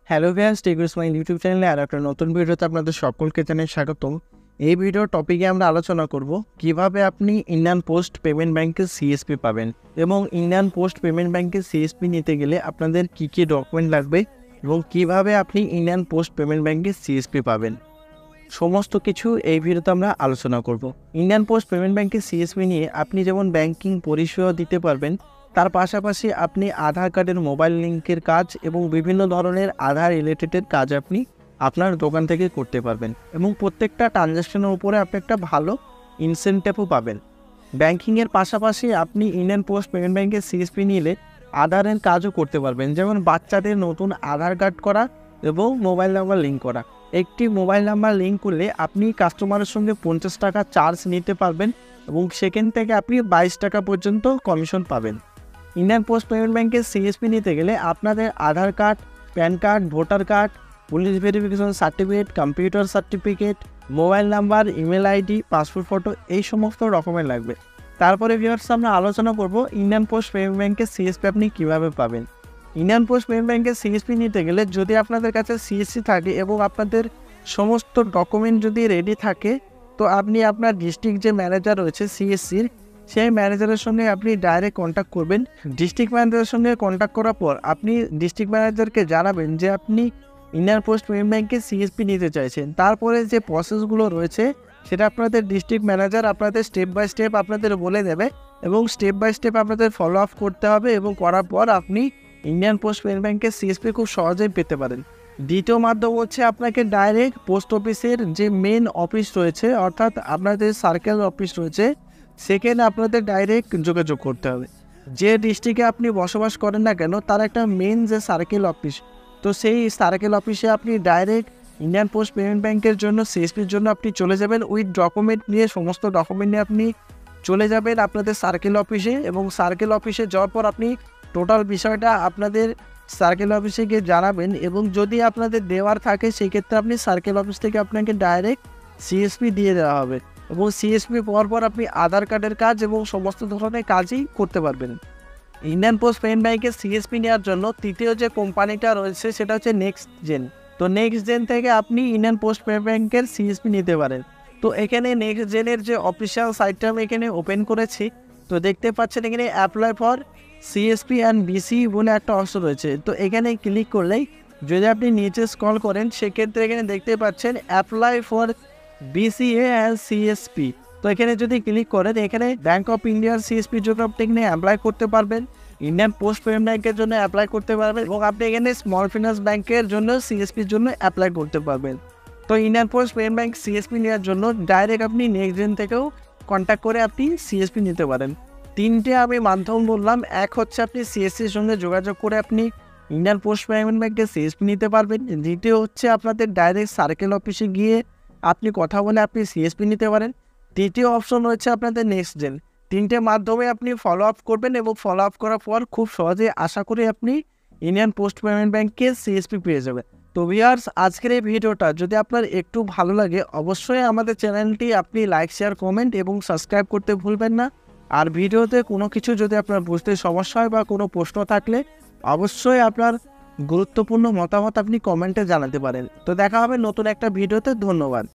Hello viewers, Tech Smile YouTube চ্যানেলে আর একটা নতুন ভিডিওতে আপনাদের সকলকে জানাই স্বাগতম। এই ভিডিওর টপিকে আমরা আলোচনা করব কিভাবে আপনি ইন্ডিয়ান পোস্ট পেমেন্ট ব্যাংকের সিএসপি পাবেন এবং ইন্ডিয়ান পোস্ট পেমেন্ট ব্যাংকের সিএসপি নিতে গেলে আপনাদের কী কী ডকুমেন্ট লাগবে এবং কিভাবে আপনি ইন্ডিয়ান পোস্ট পেমেন্ট ব্যাংকের সিএসপি পাবেন, সমস্ত কিছু এই ভিডিওতে আমরা আলোচনা করব। ইন্ডিয়ান পোস্ট পেমেন্ট ব্যাংকের সিএসপি নিয়ে আপনি যেমন ব্যাংকিং পরিষেবা দিতে পারবেন, তার পাশাপাশি আপনি আধার কার্ডের মোবাইল লিঙ্কের কাজ এবং বিভিন্ন ধরনের আধার রিলেটেডের কাজ আপনি আপনার দোকান থেকে করতে পারবেন এবং প্রত্যেকটা ট্রানজ্যাকশনের উপরে আপনি একটা ভালো ইনসেন্টিভও পাবেন। ব্যাংকিংয়ের পাশাপাশি আপনি ইন্ডিয়ান পোস্ট পেমেন্ট ব্যাংকের সিএসপি নিলে আধারের কাজও করতে পারবেন, যেমন বাচ্চাদের নতুন আধার কার্ড করা এবং মোবাইল নাম্বার লিঙ্ক করা। একটি মোবাইল নাম্বার লিঙ্ক করলে আপনি কাস্টমারের সঙ্গে 50 টাকা চার্জ নিতে পারবেন এবং সেখান থেকে আপনি 22 টাকা পর্যন্ত কমিশন পাবেন। ইন্ডিয়ান পোস্ট পেমেন্ট ব্যাংকের সিএসপি নিতে গেলে আপনাদের Aadhaar card, PAN card, voter card, police verification certificate, computer certificate, mobile number, email ID, passport photo, এই সমস্ত ডকুমেন্ট লাগবে। তারপরে ভিউয়ার্স আমরা আলোচনা করব ইন্ডিয়ান পোস্ট পেমেন্ট ব্যাংকের সিএসপি আপনি কীভাবে পাবেন। ইন্ডিয়ান পোস্ট পেমেন্ট ব্যাংকের সিএসপি নিতে গেলে যদি আপনাদের কাছে সিএসসি থাকে এবং আপনাদের সমস্ত ডকুমেন্ট যদি রেডি থাকে, তো আপনি আপনার ডিস্ট্রিক্ট যে ম্যানেজার রয়েছে সিএসসির, সেই ম্যানেজারের সঙ্গে আপনি ডাইরেক্ট কন্ট্যাক্ট করবেন। ডিস্ট্রিক্ট ম্যানেজারের সঙ্গে কন্ট্যাক্ট করার পর আপনি ডিস্ট্রিক্ট ম্যানেজারকে জানাবেন যে আপনি ইন্ডিয়ান পোস্ট পেমেন্ট ব্যাংকে সিএসপি নিতে চাইছেন। তারপরে যে প্রসেসগুলো রয়েছে সেটা আপনাদের ডিস্ট্রিক্ট ম্যানেজার আপনাদের স্টেপ বাই স্টেপ আপনাদের বলে দেবে এবং স্টেপ বাই স্টেপ আপনাদের ফলো আপ করতে হবে এবং করার পর আপনি ইন্ডিয়ান পোস্ট পেমেন্ট ব্যাংকের সিএসপি খুব সহজেই পেতে পারেন। দ্বিতীয় মাধ্যম হচ্ছে আপনাকে ডাইরেক্ট পোস্ট অফিসের যে মেন অফিস রয়েছে, অর্থাৎ আপনাদের সার্কেল অফিস রয়েছে, সেখানে আপনাদের ডাইরেক্ট যোগাযোগ করতে হবে। যে ডিস্ট্রিক্টে আপনি বসবাস করেন না কেন তার একটা মেন যে সার্কেল অফিস, তো সেই সার্কেল অফিসে আপনি ডাইরেক্ট ইন্ডিয়ান পোস্ট পেমেন্ট ব্যাংকের জন্য সিএসপির জন্য আপনি চলে যাবেন। উইথ ডকুমেন্ট নিয়ে, সমস্ত ডকুমেন্ট নিয়ে আপনি চলে যাবেন আপনাদের সার্কেল অফিসে এবং সার্কেল অফিসে যাওয়ার পর আপনি টোটাল বিষয়টা আপনাদের সার্কেল অফিসে গিয়ে জানাবেন এবং যদি আপনাদের দেওয়ার থাকে সেক্ষেত্রে আপনি সার্কেল অফিস থেকে আপনাকে ডাইরেক্ট সিএসপি দিয়ে দেওয়া হবে এবং সিএসপি পাওয়ার পর আপনি আধার কার্ডের কাজ এবং সমস্ত ধরনের কাজই করতে পারবেন। ইন্ডিয়ান পোস্ট পেমেন্ট ব্যাংকের সিএসপি নেওয়ার জন্য তৃতীয় যে কোম্পানিটা রয়েছে সেটা হচ্ছে নেক্সট জেন। তো নেক্সট জেন থেকে আপনি ইন্ডিয়ান পোস্ট পেমেন্ট ব্যাংকের সিএসপি নিতে পারেন। তো এখানে নেক্সট জেনের যে অফিসিয়াল সাইটটা আমি এখানে ওপেন করেছি, তো দেখতে পাচ্ছেন এখানে apply for CSP and BC বলে একটা অপশন রয়েছে। তো এখানে ক্লিক করলেই যদি আপনি নিচে স্ক্রল করেন সেক্ষেত্রে এখানে দেখতে পাচ্ছেন apply for BCA and CSP. তো এখানে যদি ক্লিক করেন এখানে ব্যাঙ্ক অফ ইন্ডিয়ার সিএসপির জন্য আপনি এখানে অ্যাপ্লাই করতে পারবেন, ইন্ডিয়ান পোস্ট পেমেন্ট ব্যাংকের জন্য অ্যাপ্লাই করতে পারবেন এবং আপনি এখানে স্মল ফিনান্স ব্যাংকের জন্য সিএসপির জন্য অ্যাপ্লাই করতে পারবেন। তো Indian post payment bank CSP নেওয়ার জন্য ডাইরেক্ট আপনি নেক্সট জেন থেকেও কন্ট্যাক্ট করে আপনি সিএসপি নিতে পারেন। তিনটে আমি মাধ্যম বললাম, এক হচ্ছে আপনি সিএসসির সঙ্গে যোগাযোগ করে আপনি ইন্ডিয়ান পোস্ট পেমেন্ট ব্যাংকের সিএসপি নিতে পারবেন। দ্বিতীয় হচ্ছে আপনাদের ডাইরেক্ট সার্কেল অফিসে গিয়ে আপনি কথা বলে আপনি সিএসপি নিতে পারেন। তৃতীয় অপশন রয়েছে আপনাদের নেক্সট জেন। তিনটে মাধ্যমে আপনি ফলো আপ করবেন এবং ফলো আপ করার পর খুব সহজে আশা করি আপনি ইন্ডিয়ান পোস্ট পেমেন্ট ব্যাংকের সিএসপি পেয়ে যাবেন। তো ভিউয়ার্স, আজকের এই ভিডিওটা যদি আপনার একটু ভালো লাগে অবশ্যই আমাদের চ্যানেলটি আপনি লাইক, শেয়ার, কমেন্ট এবং সাবস্ক্রাইব করতে ভুলবেন না। আর ভিডিওতে কোনো কিছু যদি আপনার বুঝতে সমস্যা হয় বা কোনো প্রশ্ন থাকলে অবশ্যই আপনার গুরুত্বপূর্ণ মতামত আপনি কমেন্টে জানাতে পারেন। তো দেখা হবে নতুন একটা ভিডিওতে। ধন্যবাদ।